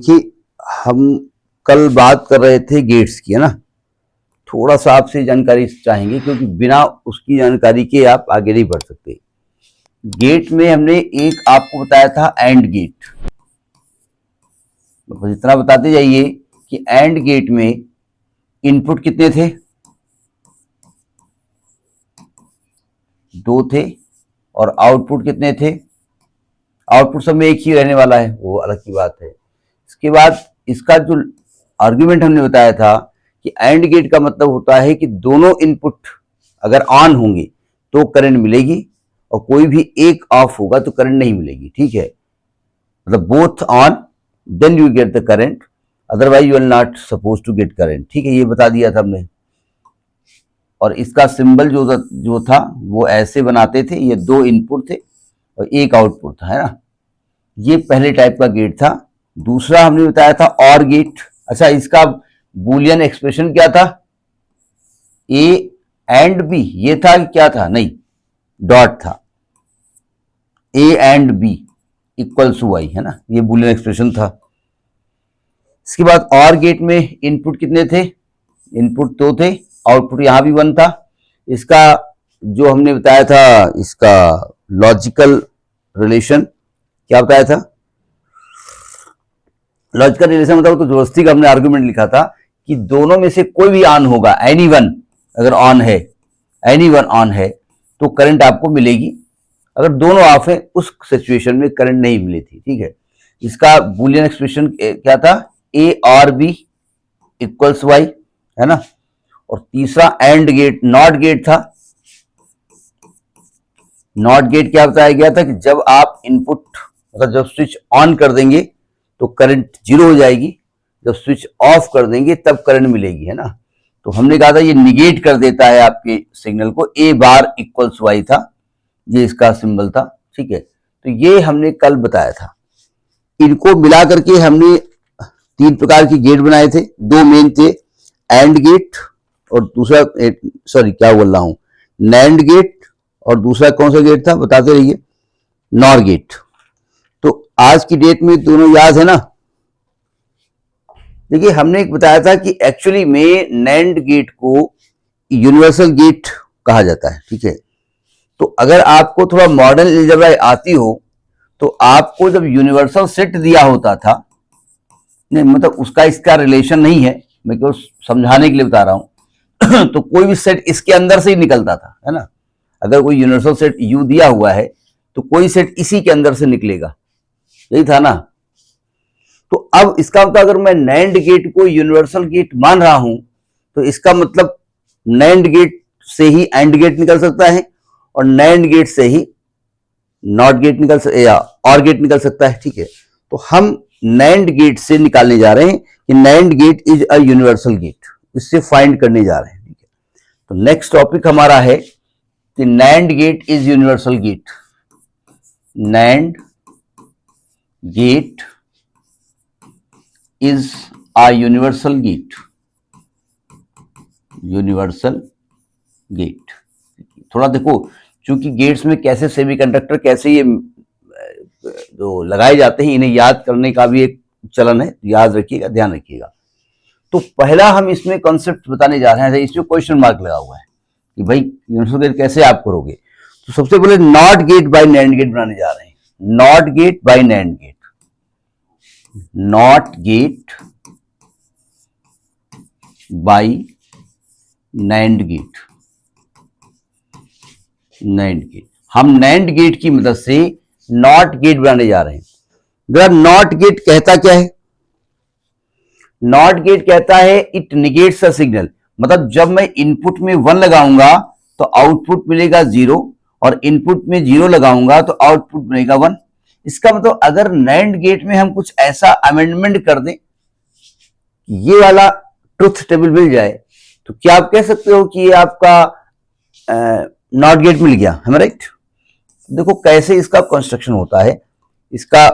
कि हम कल बात कर रहे थे गेट्स की, है ना। थोड़ा सा आपसे जानकारी चाहेंगे क्योंकि बिना उसकी जानकारी के आप आगे नहीं बढ़ सकते। गेट में हमने एक आपको बताया था एंड गेट, बस इतना बताते जाइए कि एंड गेट में इनपुट कितने थे, 2 थे, और आउटपुट कितने थे। आउटपुट सब में एक ही रहने वाला है, वो अलग की बात है। इसके बाद इसका जो आर्गुमेंट हमने बताया था कि एंड गेट का मतलब होता है कि दोनों इनपुट अगर ऑन होंगे तो करंट मिलेगी, और कोई भी एक ऑफ होगा तो करंट नहीं मिलेगी। ठीक है, मतलब both on then you get the current, otherwise you are not suppose to get current. ठीक है, ये बता दिया था हमने। और इसका सिंबल जो था वो ऐसे बनाते थे, ये 2 इनपुट थे और एक आउटपुट था, है ना। ये पहले टाइप का गेट था। दूसरा हमने बताया था और गेट। अच्छा, इसका बूलियन एक्सप्रेशन क्या था, ए एंड बी, ये था कि क्या था, नहीं, डॉट था, a and b equals to y, है ना, ये बूलियन एक्सप्रेशन था। इसके बाद और गेट में इनपुट कितने थे, इनपुट 2 थे, आउटपुट यहां भी 1 था। इसका जो हमने बताया था, इसका लॉजिकल रिलेशन क्या बताया था, लॉजिकल रिलेशन मतलब तो जोड़स्ती का हमने आर्गुमेंट लिखा था कि दोनों में से कोई भी ऑन होगा, एनी वन अगर ऑन है, एनी वन ऑन है तो करंट आपको मिलेगी। अगर दोनों ऑफ है उस सिचुएशन में करंट नहीं मिली थी। ठीक है, इसका बूलियन एक्सप्रेशन क्या था, ए और बी इक्वल्स वाई, है ना। और तीसरा एंड गेट, नॉट गेट था। नॉट गेट क्या बताया गया था कि जब आप इनपुट मतलब जब स्विच ऑन कर देंगे तो करंट 0 हो जाएगी, जब स्विच ऑफ कर देंगे तब करंट मिलेगी, है ना। तो हमने कहा था ये निगेट कर देता है आपके सिग्नल को, ए बार इक्वल्स वाई था, ये इसका सिंबल था। ठीक है, तो ये हमने कल बताया था। इनको मिला करके हमने 3 प्रकार के गेट बनाए थे। 2 मेन थे, एंड गेट और दूसरा सॉरी क्या बोल रहा हूं, नैंड गेट, और दूसरा कौन सा गेट था बताते रहिए, नॉर गेट। तो आज की डेट में दोनों याद है ना। देखिए, हमने एक बताया था कि एक्चुअली में नैंड गेट को यूनिवर्सल गेट कहा जाता है। ठीक है, तो अगर आपको थोड़ा मॉडर्न अलजेब्रा आती हो तो आपको जब यूनिवर्सल सेट दिया होता था, नहीं मतलब उसका इसका रिलेशन नहीं है, मैं केवल समझाने के लिए बता रहा हूं तो कोई भी सेट इसके अंदर से ही निकलता था, है ना। अगर कोई यूनिवर्सल सेट यू दिया हुआ है तो कोई सेट इसी के अंदर से निकलेगा, यही था ना। तो अब इसका मतलब अगर मैं नैंड गेट को यूनिवर्सल गेट मान रहा हूं तो इसका मतलब नैंड गेट से ही एंड गेट निकल सकता है, और नैंड गेट से ही नॉट गेट निकल सकता या और गेट निकल सकता है। ठीक है, तो हम नैंड गेट से निकालने जा रहे हैं कि NAND gate is a universal gate, इससे फाइंड करने जा रहे हैं। ठीक है, तो नेक्स्ट टॉपिक हमारा है कि NAND gate is universal gate. NAND gate is a universal gate, universal gate. थोड़ा देखो, चूंकि गेट्स में कैसे सेमीकंडक्टर कैसे ये जो लगाए जाते हैं, इन्हें याद करने का भी एक चलन है, याद रखिएगा, ध्यान रखिएगा। तो पहला हम इसमें कॉन्सेप्ट बताने जा रहे हैं, इसमें क्वेश्चन मार्क लगा हुआ है कि भाई यूनिवर्सल गेट कैसे आप करोगे। तो सबसे पहले NOT gate by NAND gate बनाने जा रहे हैं। NOT gate by NAND gate, NOT gate by NAND gate, NAND gate. हम नैंड गेट की मदद से नॉट गेट बनाने जा रहे हैं। जरा नॉट गेट कहता क्या है, नॉट गेट कहता है इट निगेट्स अ सिग्नल, मतलब जब मैं इनपुट में 1 लगाऊंगा तो आउटपुट मिलेगा 0, और इनपुट में 0 लगाऊंगा तो आउटपुट मिलेगा 1। इसका मतलब अगर नैंड गेट में हम कुछ ऐसा अमेंडमेंट कर दें, ये वाला ट्रुथ टेबल मिल जाए, तो क्या आप कह सकते हो कि ये आपका नॉट गेट मिल गया, है राइट। देखो कैसे इसका कंस्ट्रक्शन होता है, इसका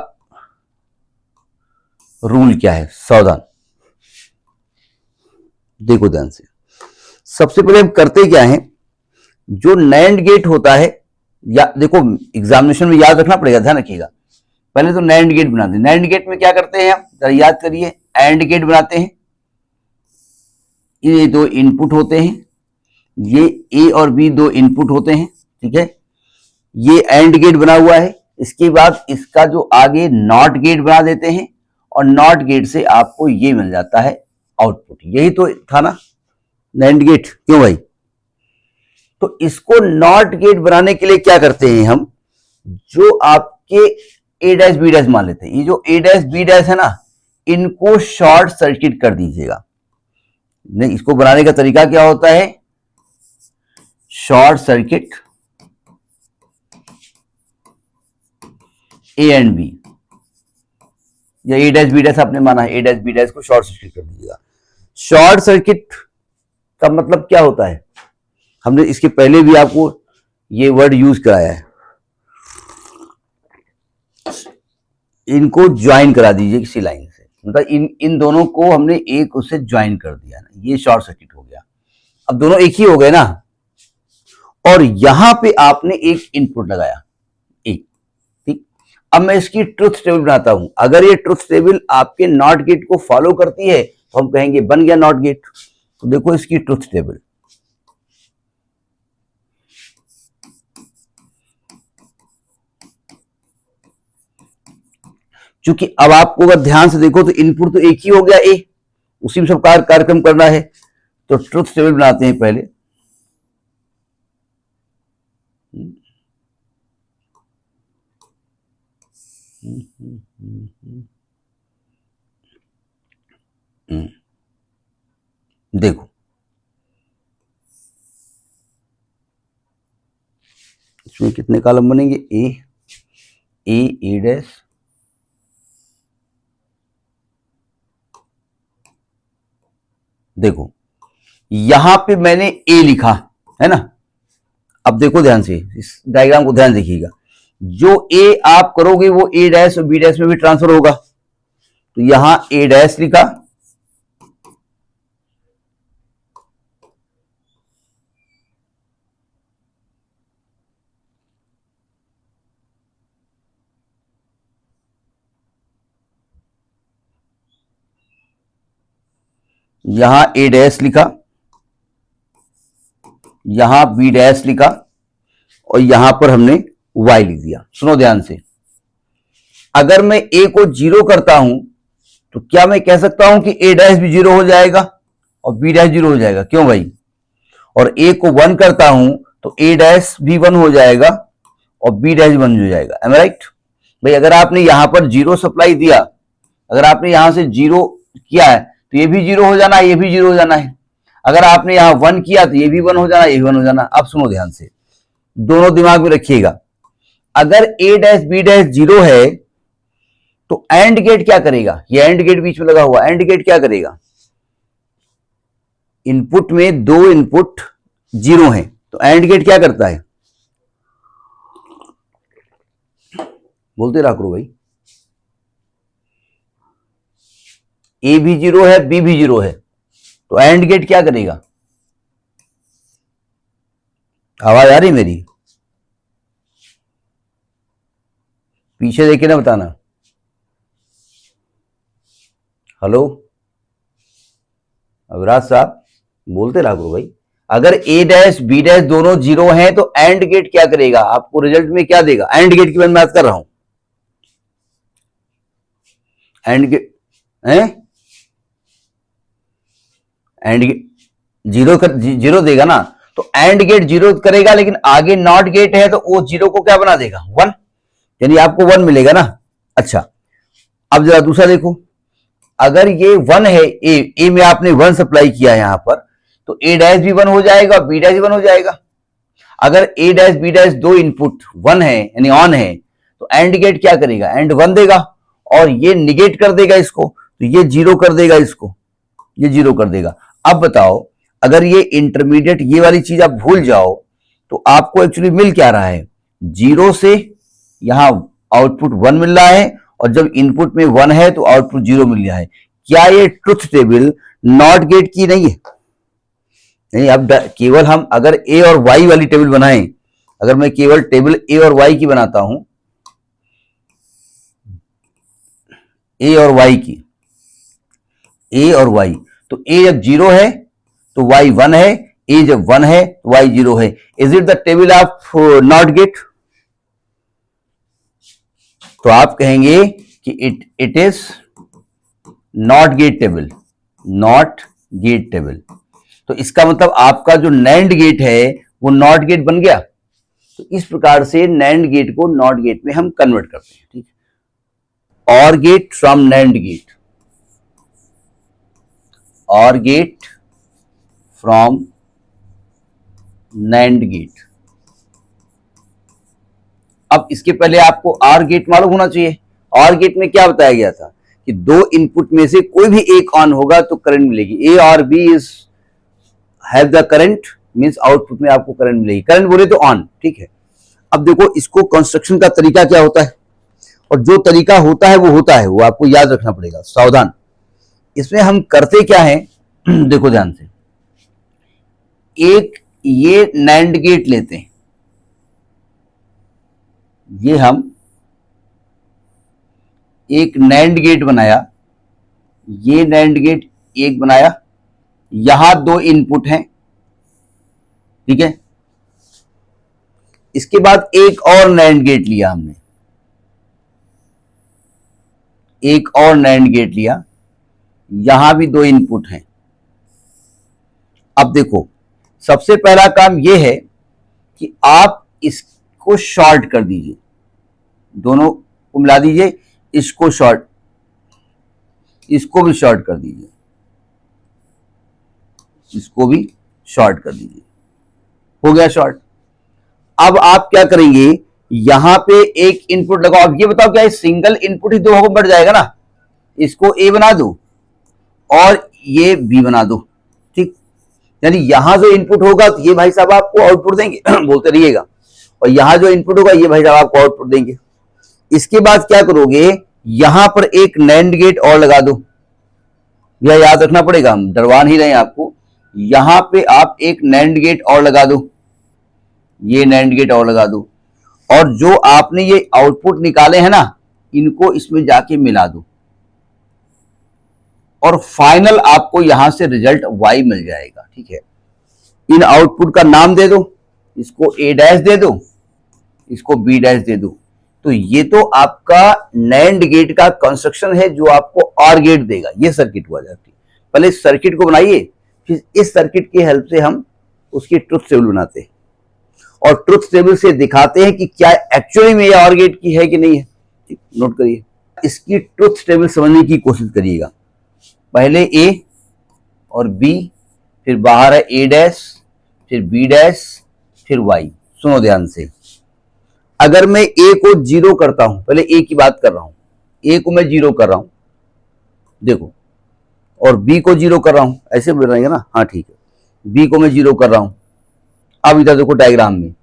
रूल क्या है, सावधान देखो ध्यान से। सबसे पहले हम करते क्या है, जो नैंड गेट होता है, या देखो एग्जामिनेशन में याद रखना पड़ेगा, ध्यान रखिएगा। पहले तो नैंड गेट बनाते हैं। नैंड गेट में क्या करते हैं हम, जरा याद करिए, एंड गेट बनाते हैं। ये दो इनपुट होते हैं, ये ए और बी दो इनपुट होते हैं, ठीक है। ये एंड गेट बना हुआ है। इसके बाद इसका जो आगे नॉट गेट बना देते हैं और नॉट गेट से आपको ये मिल जाता है आउटपुट। यही तो था ना नैंड गेट, क्यों भाई? तो इसको नॉट गेट बनाने के लिए क्या करते हैं हम, जो आपके ए डैश बी डैश मान लेते हैं, ये जो ए डैश बी डैश है ना, इनको शॉर्ट सर्किट कर दीजिएगा। नहीं, इसको बनाने का तरीका क्या होता है, short circuit A and B, या ए डैश बी डैश आपने माना है, ए डैश बी डैश को शॉर्ट सर्किट कर दीजिएगा। शॉर्ट सर्किट का मतलब क्या होता है, हमने इसके पहले भी आपको ये वर्ड यूज कराया है। इनको ज्वाइन करा दीजिए किसी लाइन से, मतलब इन दोनों को हमने एक उससे ज्वाइन कर दिया ना, ये शॉर्ट सर्किट हो गया। अब दोनों एक ही हो गए ना, और यहां पे आपने एक इनपुट लगाया एक, ठीक। अब मैं इसकी ट्रुथ टेबल बनाता हूं। अगर ये ट्रुथ टेबल आपके नॉट गेट को फॉलो करती है तो हम कहेंगे बन गया नॉट गेट। तो देखो इसकी ट्रुथ टेबल, क्योंकि अब आपको अगर ध्यान से देखो तो इनपुट तो एक ही हो गया ए, उसी में सब कार्यक्रम करना है। तो ट्रुथ टेबल बनाते हैं पहले। देखो इसमें कितने कॉलम बनेंगे, ए डैश, देखो यहां पे मैंने ए लिखा है ना। अब देखो ध्यान से, इस डायग्राम को ध्यान देखिएगा, जो ए आप करोगे वो ए डैश और बी डैश में भी ट्रांसफर होगा। तो यहां ए डैश लिखा, यहां ए डैश लिखा, यहां बी डैश लिखा, और यहां पर हमने वाई लिख दिया। सुनो ध्यान से, अगर मैं ए को 0 करता हूं तो क्या मैं कह सकता हूं कि ए डैश भी 0 हो जाएगा और बी डैश 0 हो जाएगा, क्यों भाई? और ए को 1 करता हूं तो ए डैश भी 1 हो जाएगा और बी डैश 1 हो जाएगा। एम आई राइट भाई? अगर आपने यहां पर 0 सप्लाई दिया, अगर आपने यहां से 0 किया है तो ये भी 0 हो जाना है, ये भी 0 हो जाना है। अगर आपने यहां 1 किया तो ये भी 1 हो जाना, ये भी 1 हो जाना। अब सुनो ध्यान से, दोनों दिमाग में रखिएगा। अगर ए डैश बी डैश 0 है तो एंड गेट क्या करेगा, ये एंड गेट बीच में लगा हुआ, एंड गेट क्या करेगा, इनपुट में दो इनपुट 0 हैं तो एंड गेट क्या करता है, बोलते रहा करो भाई, ए भी 0 है बी भी 0 है तो एंड गेट क्या करेगा? आवाज आ रही मेरी? पीछे देखे ना बताना। हेलो अविराज साहब, बोलते रहा करो भाई। अगर ए डैश बी डैश दोनों 0 हैं तो एंड गेट क्या करेगा, आपको रिजल्ट में क्या देगा? एंड गेट की मैं बात कर रहा हूं, एंड गेट है, एंड गेट 0 देगा ना, तो एंड गेट 0 करेगा, लेकिन आगे नॉट गेट है तो वो 0 को क्या बना देगा, 1, यानी आपको 1 मिलेगा ना। अच्छा अब जरा दूसरा देखो, अगर ये 1 है, ए में आपने 1 सप्लाई किया है यहां पर, तो ए डैश भी 1 हो जाएगा, बी डैश भी 1 हो जाएगा। अगर ए डैश बी डैश दो इनपुट 1 है यानी ऑन है तो एंड गेट क्या करेगा, एंड 1 देगा, और ये निगेट कर देगा इसको, तो ये 0 कर देगा इसको, ये 0 कर देगा। अब बताओ, अगर ये इंटरमीडिएट ये वाली चीज आप भूल जाओ तो आपको एक्चुअली मिल क्या रहा है, 0 से यहां आउटपुट 1 मिल रहा है, और जब इनपुट में 1 है तो आउटपुट 0 मिल रहा है। क्या ये ट्रुथ टेबल नॉट गेट की नहीं है? नहीं। अब केवल हम अगर ए और वाई वाली टेबल बनाएं, अगर मैं केवल टेबल ए और वाई की बनाता हूं, ए और वाई की, ए और वाई, तो ए जब 0 है तो वाई 1 है, ए जब 1 है तो वाई 0 है। Is it the table of not gate? तो आप कहेंगे कि it is not gate table, not gate table. तो इसका मतलब आपका जो नैंड गेट है वो नॉट गेट बन गया। तो इस प्रकार से नैंड गेट को नॉट गेट में हम कन्वर्ट करते हैं, ठीक है। और गेट फ्रॉम नैंड गेट, और गेट फ्रॉम नैंड गेट। अब इसके पहले आपको आर गेट मालूम होना चाहिए। आर गेट में क्या बताया गया था कि दो इनपुट में से कोई भी एक ऑन होगा तो करंट मिलेगी। ए और B is have the current, means output में आपको करंट मिलेगी। करंट बोले तो ऑन, ठीक है। अब देखो इसको कंस्ट्रक्शन का तरीका क्या होता है, और जो तरीका होता है वो आपको याद रखना पड़ेगा, सावधान। इसमें हम करते क्या है देखो ध्यान से, एक ये नैंड गेट लेते हैं, ये हम एक नैंड गेट बनाया, ये नैंड गेट एक बनाया, यहां दो इनपुट हैं, ठीक है। इसके बाद एक और नैंड गेट लिया हमने, एक और नैंड गेट लिया, यहां भी दो इनपुट हैं। अब देखो सबसे पहला काम यह है कि आप इसको शॉर्ट कर दीजिए, दोनों को मिला दीजिए, इसको शॉर्ट, इसको भी शॉर्ट कर दीजिए, इसको भी शॉर्ट कर दीजिए, हो गया शॉर्ट। अब आप क्या करेंगे, यहां पे एक इनपुट लगाओ। अब ये बताओ क्या सिंगल इनपुट ही दो भागों में बढ़ जाएगा ना, इसको ए बना दो और ये बी बना दो, ठीक। यानी यहां जो इनपुट होगा तो ये भाई साहब आपको आउटपुट देंगे बोलते रहिएगा, और यहां जो इनपुट होगा ये भाई साहब आपको आउटपुट देंगे। इसके बाद क्या करोगे, यहां पर एक नैंड गेट और लगा दो, यह याद रखना पड़ेगा, हम डरवान ही रहे आपको। यहां पे आप एक नैंड गेट और लगा दो, ये नैंड गेट और लगा दो, और जो आपने ये आउटपुट निकाले हैं ना, इनको इसमें जाके मिला दो, और फाइनल आपको यहां से रिजल्ट y मिल जाएगा, ठीक है। इन आउटपुट का नाम दे दो, इसको a डैश दे दो, इसको b डैश दे दो। तो ये तो आपका नैंड गेट का कंस्ट्रक्शन है जो आपको और गेट देगा। ये सर्किट हुआ जाती है। पहले इस सर्किट को बनाइए, फिर इस सर्किट की हेल्प से हम उसकी ट्रुथ टेबल बनाते हैं, और ट्रुथ टेबल से दिखाते हैं कि क्या एक्चुअली में ये और गेट की है कि नहीं है। नोट करिए, इसकी ट्रुथ टेबल समझने की कोशिश करिएगा। पहले ए और बी, फिर बाहर है ए डैश, फिर बी डैश, फिर वाई। सुनो ध्यान से, अगर मैं ए को 0 करता हूं, पहले ए की बात कर रहा हूं, ए को मैं 0 कर रहा हूं, देखो, और बी को 0 कर रहा हूं, ऐसे बोल रहे हैं ना, हाँ ठीक है, बी को मैं 0 कर रहा हूं। अब इधर देखो डायग्राम में,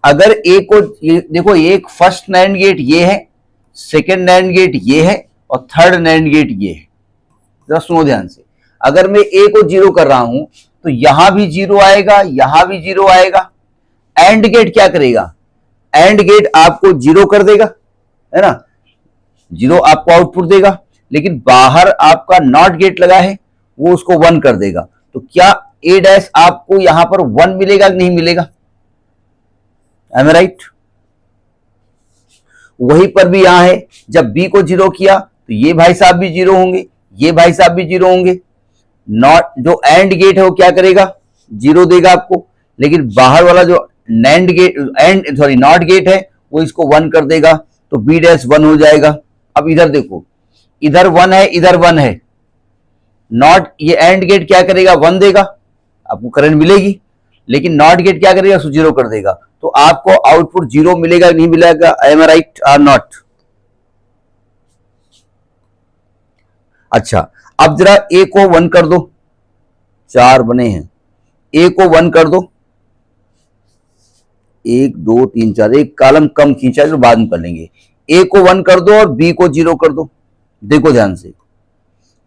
अगर ए को देखो, एक फर्स्ट नैंड गेट ये है, सेकेंड नैंड गेट ये है, और थर्ड नैंड गेट ये है। जरा सुनो ध्यान से, अगर मैं ए को 0 कर रहा हूं तो यहां भी 0 आएगा, यहां भी 0 आएगा। एंड गेट क्या करेगा, एंड गेट आपको 0 कर देगा, है ना, 0 आपको आउटपुट देगा, लेकिन बाहर आपका नॉट गेट लगा है, वो उसको 1 कर देगा। तो क्या ए डैश आपको यहां पर 1 मिलेगा कि नहीं मिलेगा? एम आई राइट? वहीं पर भी यहां है, जब बी को 0 किया तो ये भाई साहब भी 0 होंगे, ये भाई साहब भी 0 होंगे। नॉट जो एंड गेट है वो क्या करेगा, 0 देगा आपको, लेकिन बाहर वाला जो NAND gate, and sorry NOT gate है, वो इसको 1 कर देगा, तो बी डैश 1 हो जाएगा। अब इधर देखो, इधर 1 है, इधर 1 है, नॉट ये एंड गेट क्या करेगा, 1 देगा, आपको करंट मिलेगी, लेकिन नॉट गेट क्या करेगा, 0 कर देगा। तो आपको आउटपुट 0 मिलेगा नहीं मिलेगा? एम आई राइट और नॉट? अच्छा, अब जरा ए को 1 कर दो, 4 बने हैं, ए को 1 कर दो, 1 2 3 4, एक कॉलम कम खींचा जो बाद में कर लेंगे। ए को 1 कर दो और बी को 0 कर दो। देखो ध्यान से,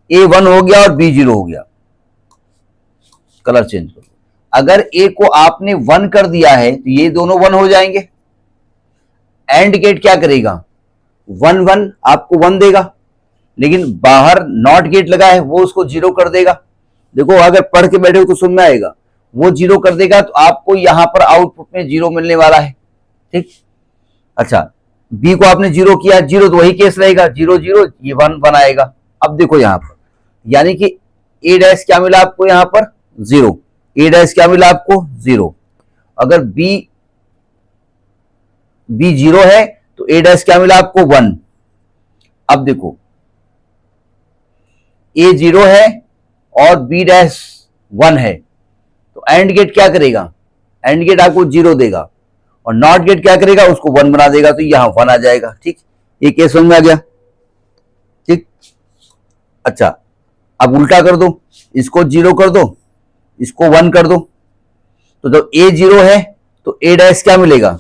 ए 1 हो गया और बी 0 हो गया, कलर चेंज करो। अगर ए को आपने 1 कर दिया है तो ये दोनों 1 हो जाएंगे। एंड गेट क्या करेगा, 1 1 आपको 1 देगा, लेकिन बाहर नॉट गेट लगा है वो उसको 0 कर देगा। देखो अगर पढ़ के बैठे हो तो समझ में आएगा, वो 0 कर देगा तो आपको यहां पर आउटपुट में 0 मिलने वाला है। ठीक, अच्छा बी को आपने 0 किया, 0 तो वही केस रहेगा, 0 0 ये 1 1 आएगा। अब देखो यहां पर यानी कि ए डैश क्या मिला आपको, यहां पर 0, ए डैश क्या मिला आपको 0। अगर बी 0 है तो ए डैश क्या मिला आपको 1। अब देखो ए 0 है और बी डैश 1 है, तो एंड गेट क्या करेगा, एंड गेट आपको 0 देगा और नॉट गेट क्या करेगा, उसको 1 बना देगा, तो यहां 1 आ जाएगा। ठीक, ये केस समझ में आ गया। ठीक, अच्छा अब उल्टा कर दो, इसको 0 कर दो, इसको 1 कर दो, तो जब ए 0 है तो ए डैश क्या मिलेगा,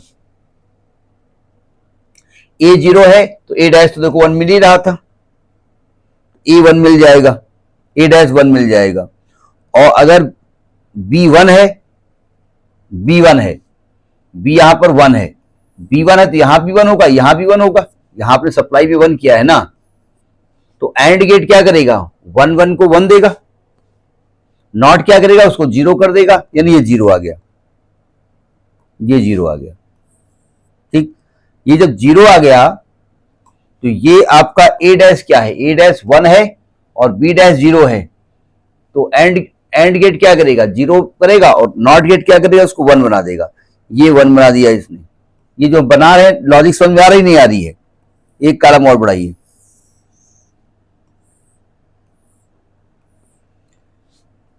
ए 0 है तो ए डैश तो देखो 1 मिल ही रहा था, ए 1 मिल जाएगा, ए डैश 1 मिल जाएगा। और अगर बी 1 है, बी 1 है, बी यहां पर 1 है, बी 1 है तो यहां भी 1 होगा, यहां भी 1 होगा, यहां आपने सप्लाई भी 1 किया है ना, तो एंड गेट क्या करेगा, 1 1 को 1 देगा, नॉट क्या करेगा, उसको 0 कर देगा, यानी ये 0 आ गया, ये 0 आ गया। ठीक, ये जब 0 आ गया तो ये आपका ए डैश क्या है, ए डैश 1 है और बी डैश 0 है, तो एंड गेट क्या करेगा, 0 करेगा और नॉट गेट क्या करेगा, उसको 1 बना देगा, ये 1 बना दिया इसने। ये जो बना रहे लॉजिक समझ में आ रही नहीं आ रही है, एक कॉलम और बढ़ाइए।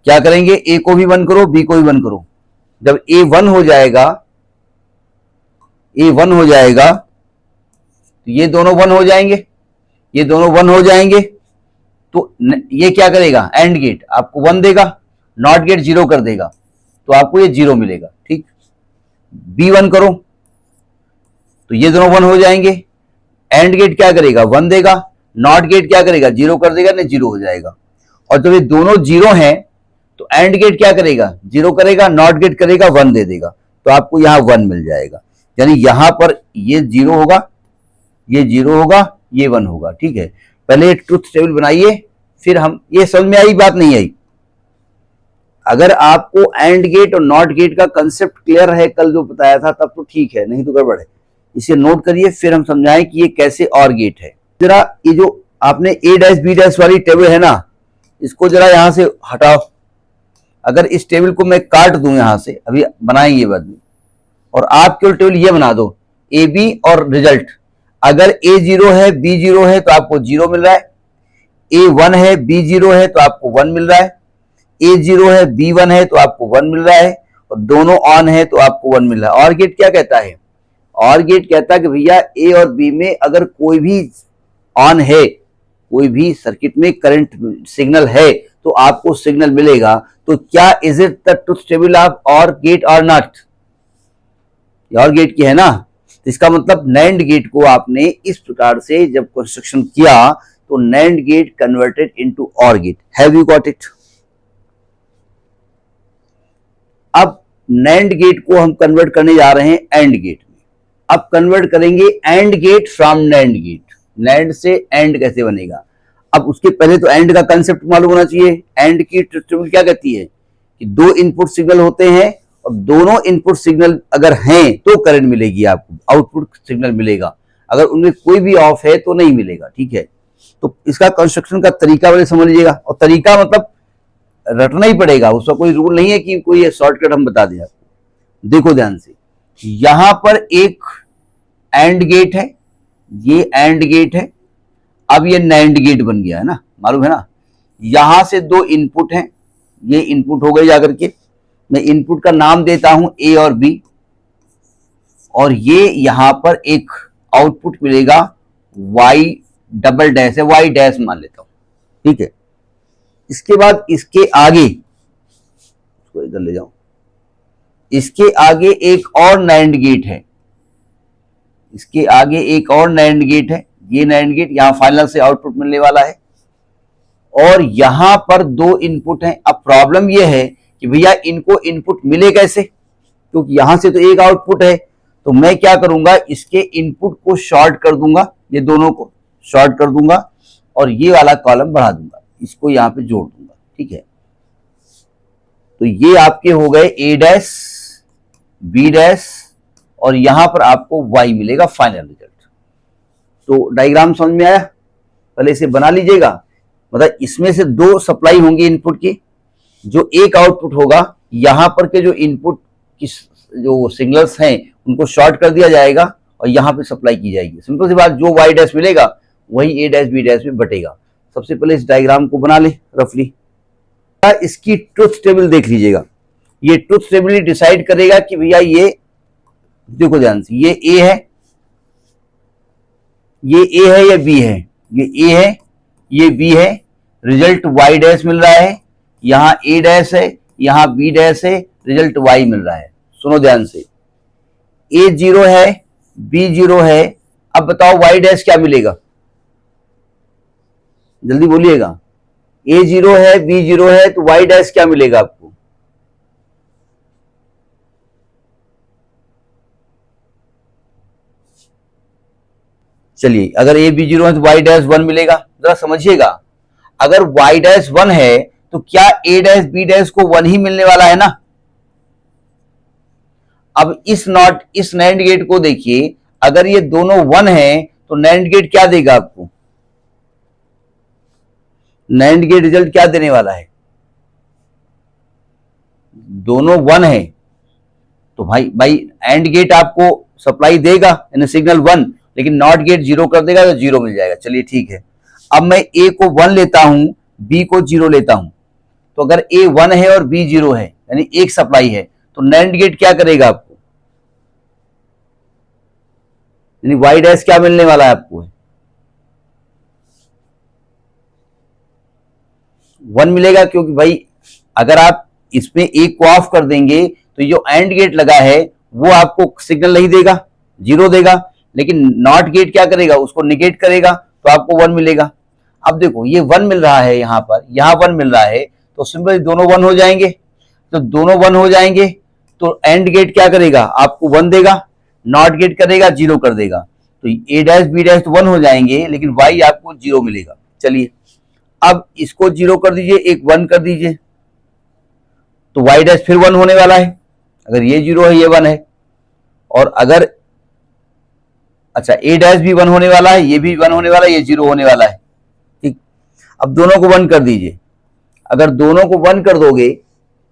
क्या करेंगे, ए को भी 1 करो, बी को भी 1 करो, जब ए 1 हो जाएगा, ए 1 हो जाएगा तो ये दोनों 1 हो जाएंगे, ये दोनों 1 हो जाएंगे, तो ये क्या करेगा, एंड गेट आपको 1 देगा, नॉट गेट 0 कर देगा, तो आपको ये 0 मिलेगा। ठीक, बी 1 करो तो ये दोनों 1 हो जाएंगे, एंड गेट क्या करेगा 1 देगा, नॉट गेट क्या करेगा 0 कर देगा, नहीं 0 हो जाएगा। और जब ये दोनों 0 हैं तो एंड गेट क्या करेगा, 0 करेगा, नॉट गेट करेगा 1 दे देगा, तो आपको यहां 1 मिल जाएगा। यानी यहां पर ये 0 होगा, ये 0 होगा, ये 1 होगा। ठीक है, पहले ट्रुथ टेबल बनाइए, फिर हम, ये समझ में आई बात नहीं आई। अगर आपको एंड गेट और नॉट गेट का कंसेप्ट क्लियर है कल जो बताया था तब तो ठीक है, नहीं तो गड़बड़ है। इसे नोट करिए, फिर हम समझाएं कि ये कैसे और गेट है। जरा ये जो आपने ए डैश बी डैश वाली टेबल है ना, इसको जरा यहां से हटाओ। अगर इस टेबल को मैं काट दूं यहां से, अभी बनाएंगे बाद में, और आप केवल टेबल ये बना दो ए बी और रिजल्ट। अगर ए 0 है बी 0 है तो आपको 0 मिल रहा है, ए 1 है बी 0 है तो आपको 1 मिल रहा है, ए 0 है बी 1 है तो आपको 1 मिल रहा है, और दोनों ऑन है तो आपको 1 मिल रहा है। और गेट क्या कहता है, और गेट कहता है कि भैया ए और बी में अगर कोई भी ऑन है, कोई भी सर्किट में करंट सिग्नल है तो आपको सिग्नल मिलेगा। तो क्या is it the truth table of और गेट और नॉट, और गेट की है ना, तो इसका मतलब नैंड गेट को आपने इस प्रकार से जब कंस्ट्रक्शन किया तो NAND gate converted into OR gate. Have you got it. अब नैंड गेट को हम कन्वर्ट करने जा रहे हैं एंड गेट में। अब कन्वर्ट करेंगे AND gate from NAND gate. NAND से एंड कैसे बनेगा, अब उसके पहले तो एंड का कंसेप्ट मालूम होना चाहिए। एंड की ट्रुथ टेबल क्या कहती है कि दो इनपुट सिग्नल होते हैं और दोनों इनपुट सिग्नल अगर हैं तो करंट मिलेगी, आपको आउटपुट सिग्नल मिलेगा, अगर उनमें कोई भी ऑफ है तो नहीं मिलेगा। ठीक है, तो इसका कंस्ट्रक्शन का तरीका वाले समझ लीजिएगा, और तरीका मतलब रटना ही पड़ेगा, उसका कोई रूल नहीं है कि कोई शॉर्टकट हम बता दें आपको। देखो ध्यान से, यहां पर एक एंड गेट है, ये एंड गेट है, अब ये नैंड गेट बन गया है ना, मालूम है ना। यहां से दो इनपुट हैं, ये इनपुट हो गए जाकर के, मैं इनपुट का नाम देता हूं ए और बी, और ये यहां पर एक आउटपुट मिलेगा वाई डबल डैश है, वाई डैश मान लेता हूं। ठीक है, इसके बाद इसके आगे, इसको इधर ले जाओ, इसके आगे एक और नैंड गेट है, इसके आगे एक और नैंड गेट है, ये नैंड गेट यहां फाइनल से आउटपुट मिलने वाला है, और यहां पर दो इनपुट हैं। अब प्रॉब्लम यह है कि भैया इनको इनपुट मिले कैसे, क्योंकि यहां से तो एक आउटपुट है, तो मैं क्या करूंगा, इसके इनपुट को शॉर्ट कर दूंगा, ये दोनों को शॉर्ट कर दूंगा और ये वाला कॉलम बढ़ा दूंगा, इसको यहां पे जोड़ दूंगा, ठीक है। तो ये आपके हो गए A डैश B डैश और यहां पर आपको Y मिलेगा फाइनल रिजल्ट। तो डायग्राम समझ में आया? पहले इसे बना लीजिएगा। मतलब इसमें से दो सप्लाई होंगी इनपुट की, जो एक आउटपुट होगा, यहां पर के जो इनपुट की जो सिग्नल्स हैं उनको शॉर्ट कर दिया जाएगा और यहां पे सप्लाई की जाएगी। सिंपल सी बात, जो Y डैश मिलेगा वही A डैश B डैश में बटेगा। सबसे पहले इस डायग्राम को बना ले रफली। इसकी ट्रुथ टेबल देख लीजिएगा। ये ट्रुथ टेबल ही डिसाइड करेगा कि भैया ये देखो ध्यान से, ये A है, ये A है या B है, ये A है, ये B है, रिजल्ट Y डैश मिल रहा है, यहां A डैश है, यहां B डैश है, रिजल्ट Y मिल रहा है। सुनो ध्यान से, A 0 है, B 0 है, अब बताओ Y डैश क्या मिलेगा, जल्दी बोलिएगा। A 0 है, B 0 है, तो Y डैश क्या मिलेगा आपको? चलिए, अगर A B 0 है तो Y डैश 1 मिलेगा। जरा समझिएगा, अगर Y डैश 1 है तो क्या A डैश B डैश को 1 ही मिलने वाला है ना। अब इस नैंड गेट को देखिए, अगर ये दोनों 1 है तो नैंड गेट क्या देगा आपको? नैंड गेट रिजल्ट क्या देने वाला है? दोनों 1 है तो भाई एंड गेट आपको सप्लाई देगा यानी सिग्नल 1, लेकिन नॉट गेट 0 कर देगा तो 0 मिल जाएगा। चलिए ठीक है, अब मैं A को 1 लेता हूं, B को 0 लेता हूं, तो अगर A 1 है और B 0 है यानी एक सप्लाई है, तो नैंड गेट क्या करेगा आपको? यानी Y डैश क्या मिलने वाला है आपको? 1 मिलेगा, क्योंकि भाई अगर आप इसमें एक को ऑफ कर देंगे तो जो एंड गेट लगा है वो आपको सिग्नल नहीं देगा, 0 देगा, लेकिन नॉट गेट क्या करेगा? उसको निगेट करेगा, तो आपको 1 मिलेगा। अब देखो, ये 1 मिल रहा है, यहां पर 1 मिल रहा है, तो सिंपल दोनों 1 हो जाएंगे। तो दोनों 1 हो जाएंगे तो एंड गेट क्या करेगा? आपको 1 देगा, नॉट गेट करेगा 0 कर देगा, तो A डैश B डैश तो 1 हो जाएंगे, लेकिन Y आपको 0 मिलेगा। चलिए, अब इसको 0 कर दीजिए, एक 1 कर दीजिए, तो Y डैश फिर 1 होने वाला है। अगर ये 0 है, ये 1 है, और अगर अच्छा A डैश भी 1 होने वाला है, ये भी 1 होने वाला है, ये 0 होने वाला है। ठीक, अब दोनों को 1 कर दीजिए। अगर दोनों को 1 कर दोगे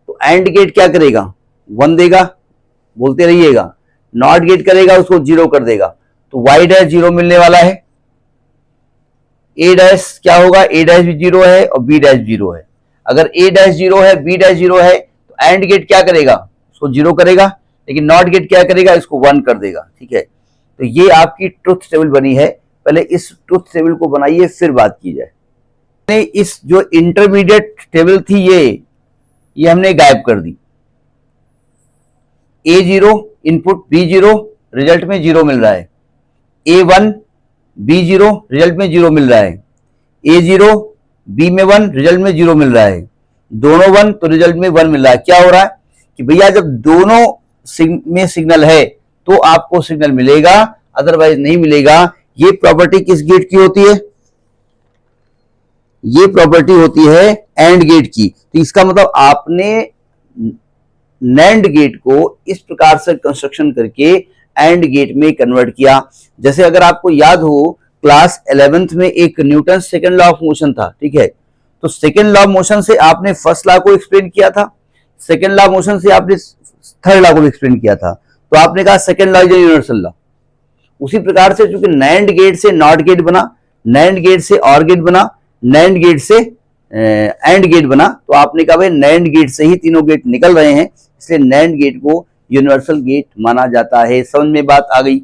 तो एंड गेट क्या करेगा? 1 देगा, बोलते रहिएगा, नॉट गेट करेगा, उसको 0 कर देगा, तो Y डैश 0 मिलने वाला है। A डैश क्या होगा? A डैश भी 0 है और B डैश 0 है। अगर A डैश 0 है, B डैश 0 है, तो एंड गेट क्या करेगा? उसको 0 करेगा, लेकिन नॉट गेट क्या करेगा? इसको 1 कर देगा। ठीक है, तो ये आपकी ट्रुथ टेबल बनी है। पहले इस ट्रुथ टेबल को बनाइए, फिर बात की जाए। इस जो इंटरमीडिएट टेबल थी ये हमने गायब कर दी। A0 इनपुट, B0 रिजल्ट में 0 मिल रहा है, A1 B0 रिजल्ट में 0 मिल रहा है, A0 B में 1 रिजल्ट में 0 मिल रहा है, दोनों 1 तो रिजल्ट में 1 मिल रहा है। क्या हो रहा है कि भैया जब दोनों में सिग्नल है तो आपको सिग्नल मिलेगा, अदरवाइज नहीं मिलेगा। ये प्रॉपर्टी किस गेट की होती है? ये प्रॉपर्टी होती है एंड गेट की। तो इसका मतलब आपने नैंड गेट को इस प्रकार से कंस्ट्रक्शन करके एंड गेट में कन्वर्ट किया। जैसे अगर आपको याद हो, क्लास 11th में एक Newton second law of motion था, ठीक है, तो सेकंड लॉ ऑफ मोशन से आपने फर्स्ट लॉ को एक्सप्लेन किया था, सेकंड लॉ ऑफ मोशन से आपने थर्ड लॉ को एक्सप्लेन किया था, तो आपने कहा second law is universal law. उसी प्रकार से चूंकि नैंड गेट से नॉट गेट बना, नैंड गेट से और गेट बना, नैंड गेट से एंड गेट बना, तो आपने कहा भाई नैंड गेट से ही तीनों गेट निकल रहे हैं, इसलिए नैंड गेट को यूनिवर्सल गेट माना जाता है। समझ में बात आ गई?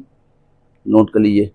नोट कर लीजिए।